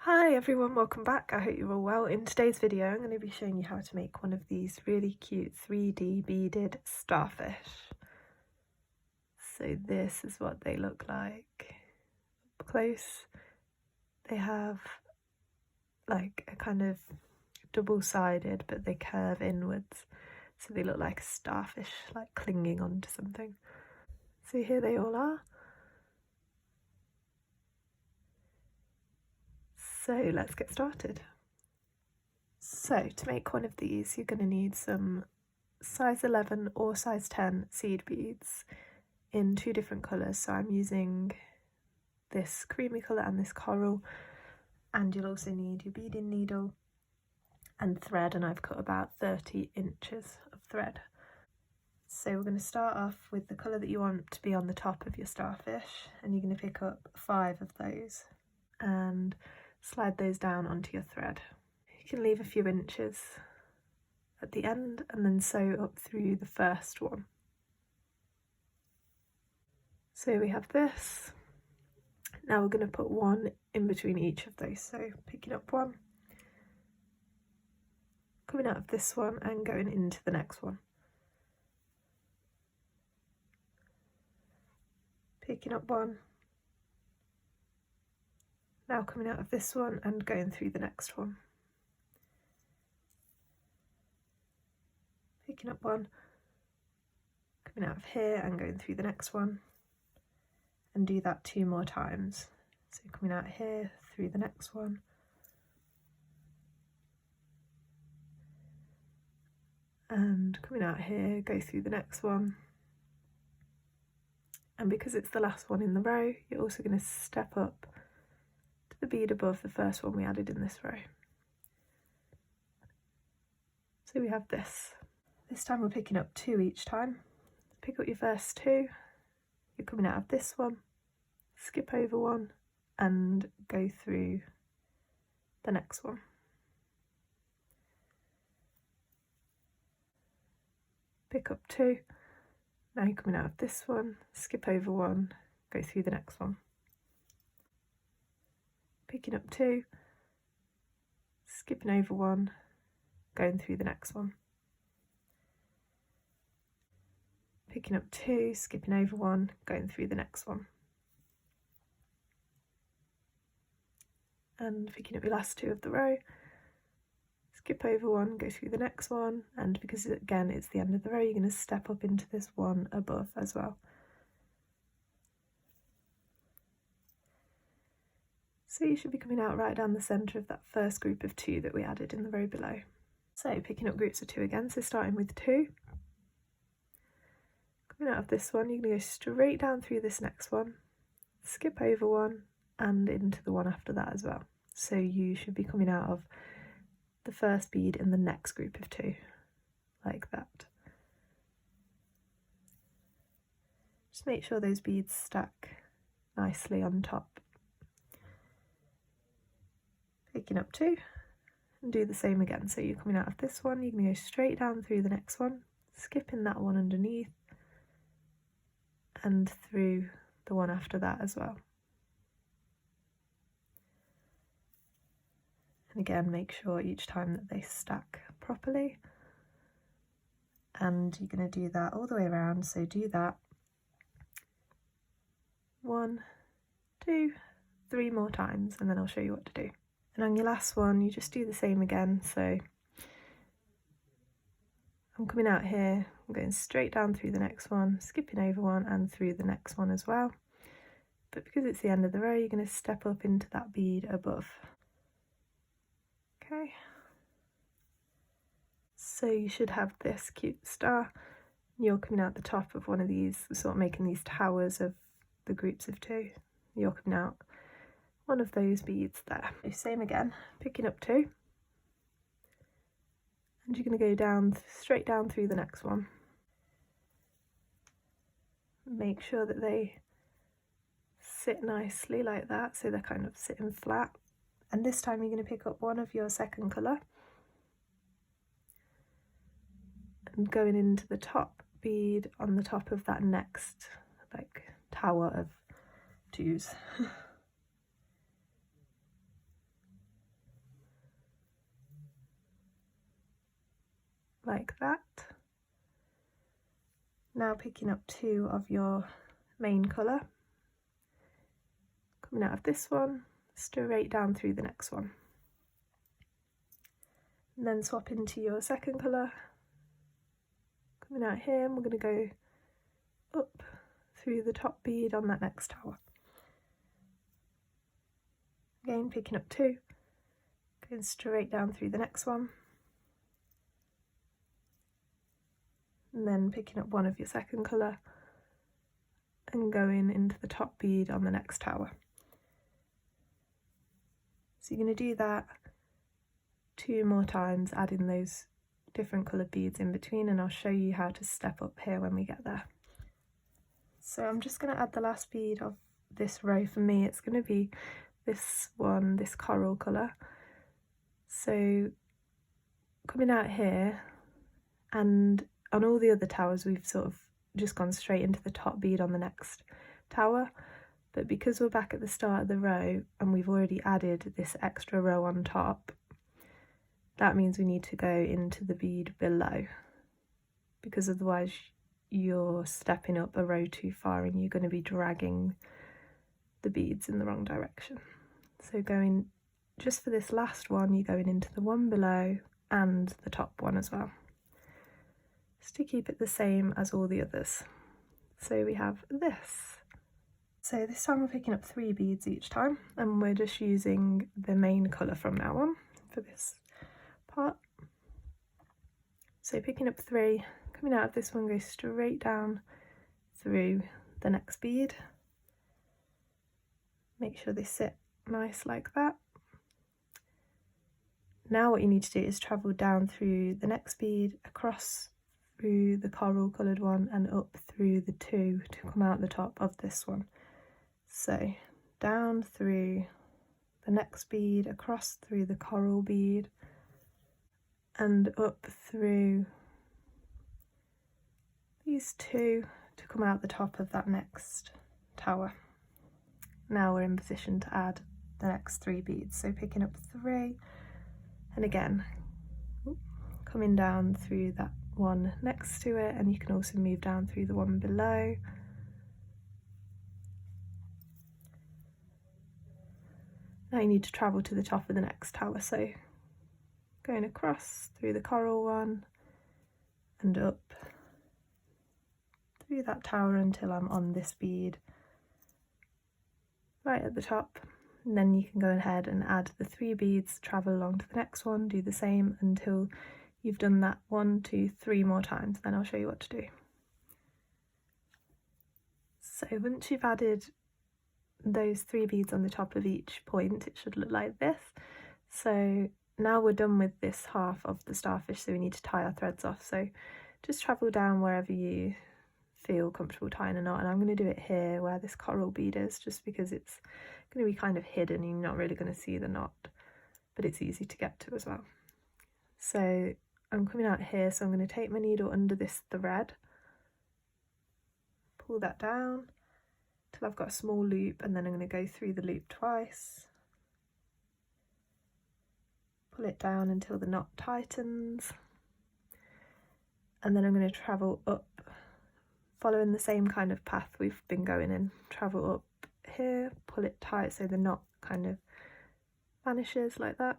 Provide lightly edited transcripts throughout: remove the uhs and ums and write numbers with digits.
Hi everyone, welcome back. I hope you're all well. In today's video I'm going to be showing you how to make one of these really cute 3D beaded starfish. So this is what they look like up close. They have like a kind of double-sided, but they curve inwards, so they look like a starfish, like clinging onto something. So here they all are. So let's get started. So to make one of these you're going to need some size 11 or size 10 seed beads in two different colours. So I'm using this creamy colour and this coral, and you'll also need your beading needle and thread, and I've cut about 30 inches of thread. So we're going to start off with the colour that you want to be on the top of your starfish, and you're going to pick up 5 of those and slide those down onto your thread. You can leave a few inches at the end and then sew up through the first one. So we have this. Now we're going to put one in between each of those, so picking up one, coming out of this one and going into the next one. Picking up one, now coming out of this one and going through the next one. Picking up one, coming out of here and going through the next one, and do that 2 more times. So coming out here, through the next one, and coming out here, go through the next one. And because it's the last one in the row, you're also going to step up to the bead above the first one we added in this row. So we have this. This time we're picking up 2 each time. Pick up your first 2, you're coming out of this one, skip over one and go through the next one. Pick up 2, now you're coming out of this one, skip over one, go through the next one. Picking up 2, skipping over one, going through the next one. Picking up 2, skipping over one, going through the next one. And picking up your last 2 of the row, skip over one, go through the next one, and because again it's the end of the row, you're going to step up into this one above as well. So you should be coming out right down the centre of that first group of 2 that we added in the row below. So picking up groups of 2 again, so starting with 2. Coming out of this one, you're going to go straight down through this next one, skip over one and into the one after that as well. So you should be coming out of the first bead in the next group of 2, like that. Just make sure those beads stack nicely on top. Picking up 2 and do the same again. So you're coming out of this one, you're going to go straight down through the next one, skipping that one underneath and through the one after that as well. And again, make sure each time that they stack properly, and you're going to do that all the way around. So do that 1, 2, 3 more times, and then I'll show you what to do. And on your last one you just do the same again. So I'm coming out here, I'm going straight down through the next one, skipping over one and through the next one as well. But because it's the end of the row, you're going to step up into that bead above. Okay, so you should have this cute star. You're coming out the top of one of these, sort of making these towers of the groups of 2. You're coming out one of those beads there. Same again, picking up 2. And you're going to go down, straight down through the next one. Make sure that they sit nicely like that, so they're kind of sitting flat. And this time you're going to pick up one of your second colour and going into the top bead on the top of that next like tower of 2s. like that. Now picking up 2 of your main colour, coming out of this one, straight down through the next one. And then swap into your second colour, coming out here, and we're going to go up through the top bead on that next tower. Again, picking up 2, going straight down through the next one, and then picking up 1 of your second colour and going into the top bead on the next tower. So you're going to do that 2 more times, adding those different coloured beads in between, and I'll show you how to step up here when we get there. So I'm just going to add the last bead of this row. For me, it's going to be this one, this coral colour. So coming out here, and on all the other towers we've sort of just gone straight into the top bead on the next tower, but because we're back at the start of the row and we've already added this extra row on top, that means we need to go into the bead below, because otherwise you're stepping up a row too far and you're going to be dragging the beads in the wrong direction. So going, just for this last one, you're going into the one below and the top one as well, just to keep it the same as all the others. So we have this. So this time we're picking up 3 beads each time, and we're just using the main colour from now on for this part. So picking up 3, coming out of this one, go straight down through the next bead. Make sure they sit nice like that. Now what you need to do is travel down through the next bead, across through the coral coloured one, and up through the 2 to come out the top of this one. So down through the next bead, across through the coral bead, and up through these 2 to come out the top of that next tower. Now we're in position to add the next 3 beads. So picking up 3, and again coming down through that one next to it, and you can also move down through the one below. Now you need to travel to the top of the next tower, so going across through the coral one and up through that tower until I'm on this bead right at the top, and then you can go ahead and add the 3 beads, travel along to the next one, do the same until you've done that 1, 2, 3 more times, then I'll show you what to do. So once you've added those 3 beads on the top of each point, it should look like this. So now we're done with this half of the starfish, so we need to tie our threads off. So just travel down wherever you feel comfortable tying a knot, and I'm going to do it here where this coral bead is, just because it's going to be kind of hidden, you're not really going to see the knot, but it's easy to get to as well. So I'm coming out here, so I'm going to take my needle under this thread, pull that down till I've got a small loop, and then I'm going to go through the loop twice, pull it down until the knot tightens, and then I'm going to travel up following the same kind of path we've been going in. Travel up here, pull it tight so the knot kind of vanishes like that,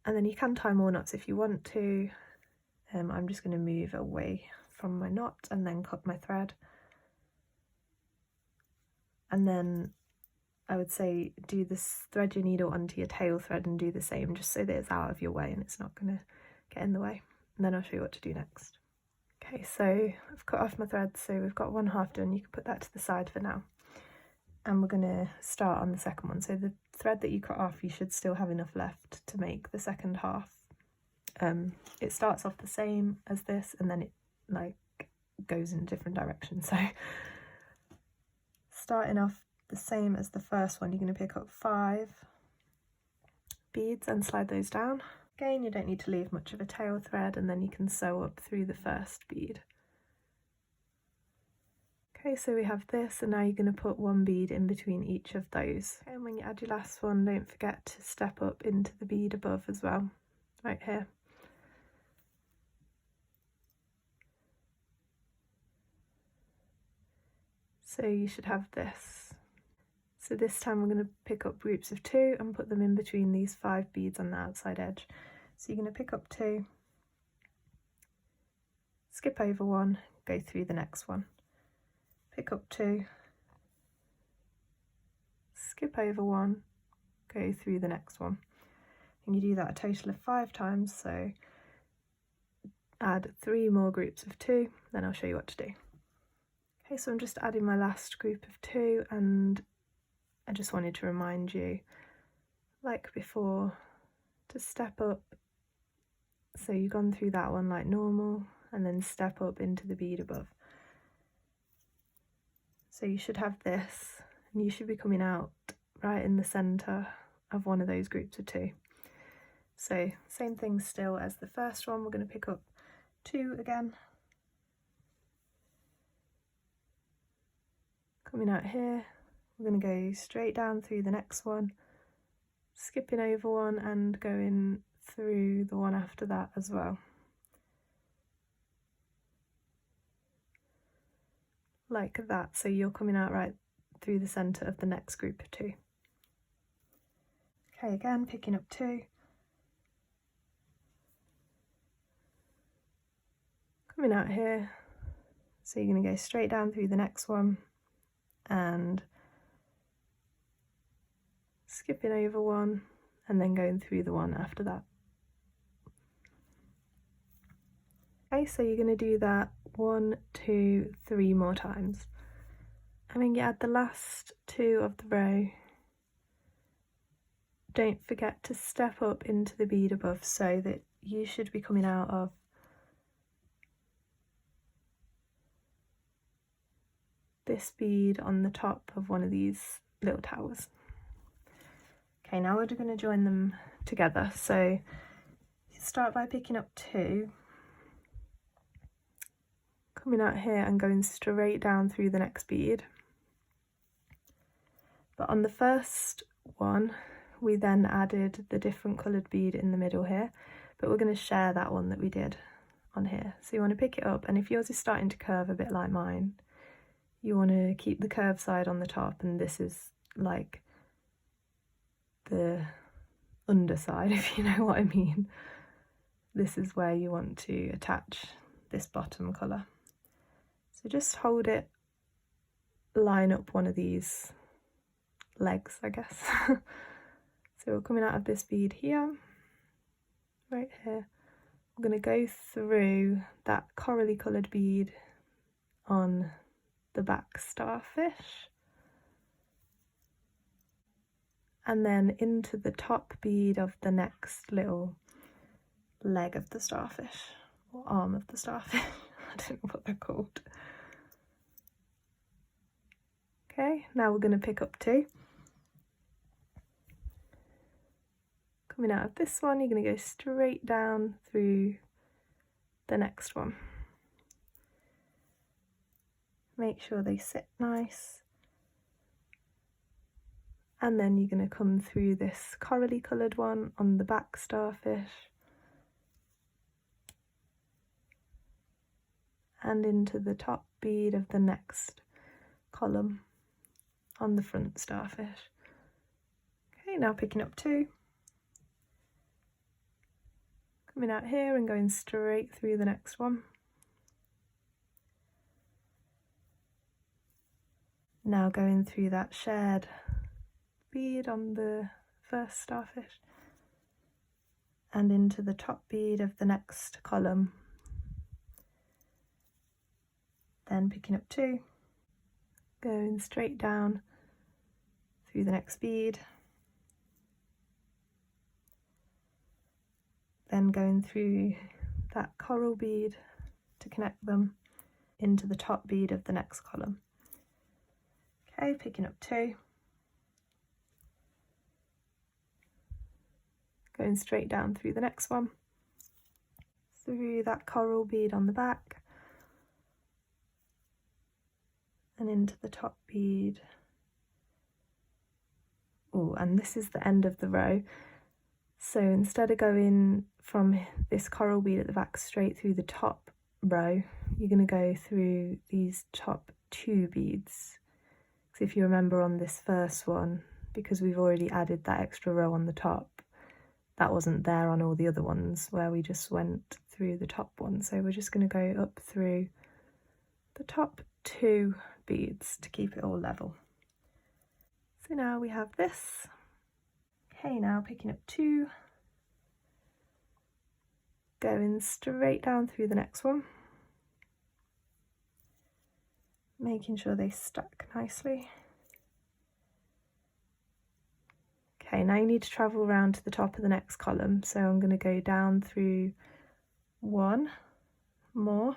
and then you can tie more knots if you want to. I'm just going to move away from my knot and then cut my thread, and then I would say do this, thread your needle onto your tail thread and do the same, just so that it's out of your way and it's not going to get in the way, and then I'll show you what to do next. Okay, so I've cut off my thread, so we've got 1/2 done. You can put that to the side for now, and we're going to start on the second one. So the thread that you cut off, you should still have enough left to make the second half. It starts off the same as this, and then it like goes in a different direction. So starting off the same as the first one, you're going to pick up 5 beads and slide those down. Again, you don't need to leave much of a tail thread, and then you can sew up through the first bead. Okay, so we have this, and now you're going to put 1 bead in between each of those. Okay, and when you add your last one, don't forget to step up into the bead above as well, right here. So you should have this. So this time we're going to pick up groups of 2 and put them in between these 5 beads on the outside edge. So you're going to pick up 2, skip over 1, go through the next one, pick up 2, skip over 1, go through the next one. And you do that a total of 5 times, so add 3 more groups of 2, then I'll show you what to do. Okay, so I'm just adding my last group of 2, and I just wanted to remind you, like before, to step up. So you've gone through that one like normal, and then step up into the bead above. So you should have this, and you should be coming out right in the centre of one of those groups of 2. So same thing still as the first one, we're going to pick up 2 again, coming out here, we're going to go straight down through the next one, skipping over 1 and going through the one after that as well. Like that, so you're coming out right through the centre of the next group of 2. Okay, again picking up 2, coming out here, so you're going to go straight down through the next one and skipping over 1 and then going through the one after that. Okay, so you're going to do that 1, 2, 3 more times, and when you add the last 2 of the row, don't forget to step up into the bead above, so that you should be coming out of this bead on the top of one of these little towers. Okay, now we're going to join them together. So you start by picking up 2, coming out here and going straight down through the next bead. But on the first one, we then added the different coloured bead in the middle here, but we're going to share that one that we did on here. So you want to pick it up, and if yours is starting to curve a bit like mine, you want to keep the curved side on the top, and this is like the underside, if you know what I mean. This is where you want to attach this bottom colour. So just hold it, line up one of these legs, I guess. So we're coming out of this bead here, right here. I'm going to go through that corally coloured bead on the back starfish, and then into the top bead of the next little leg of the starfish, or arm of the starfish. I don't know what they're called. Okay, now we're going to pick up 2. Coming out of this one, you're going to go straight down through the next one. Make sure they sit nice. And then you're going to come through this corally coloured one on the back starfish and into the top bead of the next column on the front starfish. Okay, now picking up 2. Coming out here and going straight through the next one. Now going through that shared bead on the first starfish and into the top bead of the next column. Then picking up 2, going straight down through the next bead, then going through that coral bead to connect them into the top bead of the next column. Okay, picking up 2, going straight down through the next one, through that coral bead on the back, and into the top bead. Oh, and this is the end of the row. So instead of going from this coral bead at the back straight through the top row, you're going to go through these top 2 beads So if you remember on this first one, because we've already added that extra row on the top, that wasn't there on all the other ones where we just went through the top one. So we're just going to go up through the top 2 beads to keep it all level. So now we have this. Okay, now picking up 2, going straight down through the next one, making sure they stack nicely. Okay, now you need to travel around to the top of the next column, so I'm going to go down through 1 more,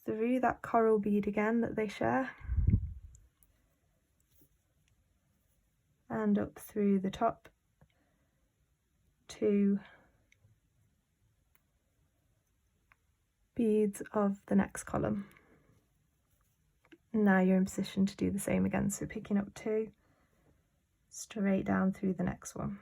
through that coral bead again that they share, and up through the top 2 beads of the next column. Now you're in position to do the same again, so picking up 2, straight down through the next one.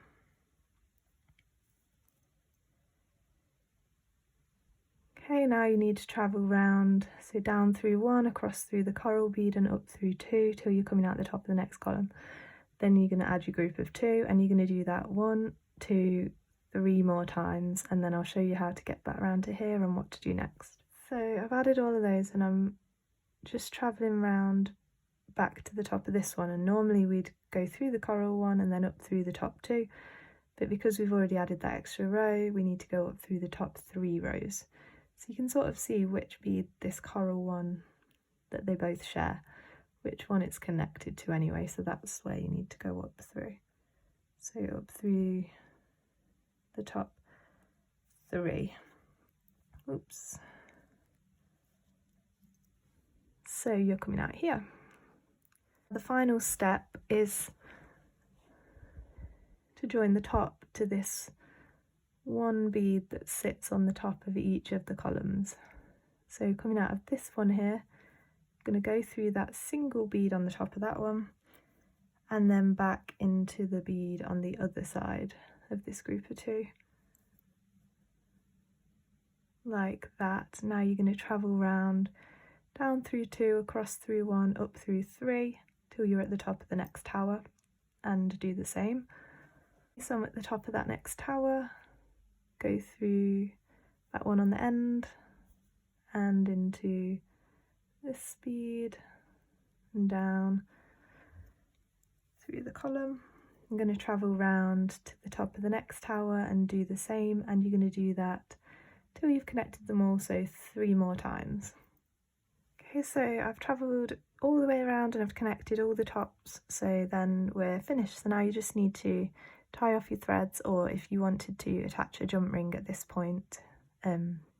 Okay, now you need to travel round, so down through 1, across through the coral bead and up through 2 till you're coming out the top of the next column. Then you're going to add your group of 2 and you're going to do that 1, 2, 3 more times, and then I'll show you how to get back around to here and what to do next. So I've added all of those and I'm just travelling round back to the top of this one, and normally we'd go through the coral one and then up through the top 2, but because we've already added that extra row we need to go up through the top 3 rows. So you can sort of see which bead this coral one that they both share, which one it's connected to anyway, so that's where you need to go up through. So up through the top 3. Oops. So you're coming out here. The final step is to join the top to this 1 bead that sits on the top of each of the columns. So coming out of this one here, I'm going to go through that single bead on the top of that one and then back into the bead on the other side of this group of 2. Like that. Now you're going to travel round, down through 2, across through 1, up through 3, till you're at the top of the next tower, and do the same. So I'm at the top of that next tower, go through that one on the end, and into this bead, and down through the column. I'm going to travel round to the top of the next tower and do the same, and you're going to do that till you've connected them all, so 3 more times. Okay, so I've travelled all the way around and I've connected all the tops, so then we're finished. So now you just need to tie off your threads, or if you wanted to attach a jump ring at this point,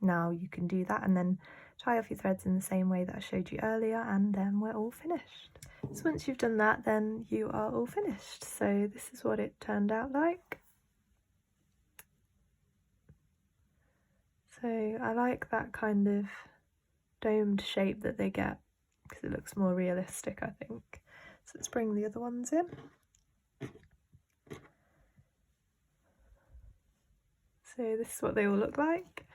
now you can do that, and then tie off your threads in the same way that I showed you earlier, and then we're all finished. So once you've done that, then you are all finished. So this is what it turned out like. So I like that kind of domed shape that they get because it looks more realistic, I think. So let's bring the other ones in. So this is what they all look like.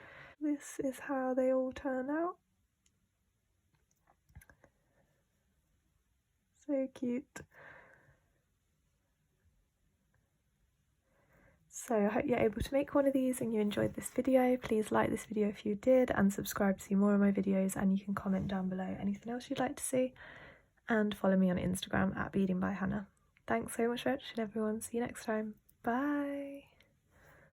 This is how they all turn out. So cute. So I hope you're able to make one of these and you enjoyed this video. Please like this video if you did, and subscribe to see more of my videos, and you can comment down below anything else you'd like to see, and follow me on Instagram at Beading by Hannah. Thanks so much for watching everyone. See you next time. Bye.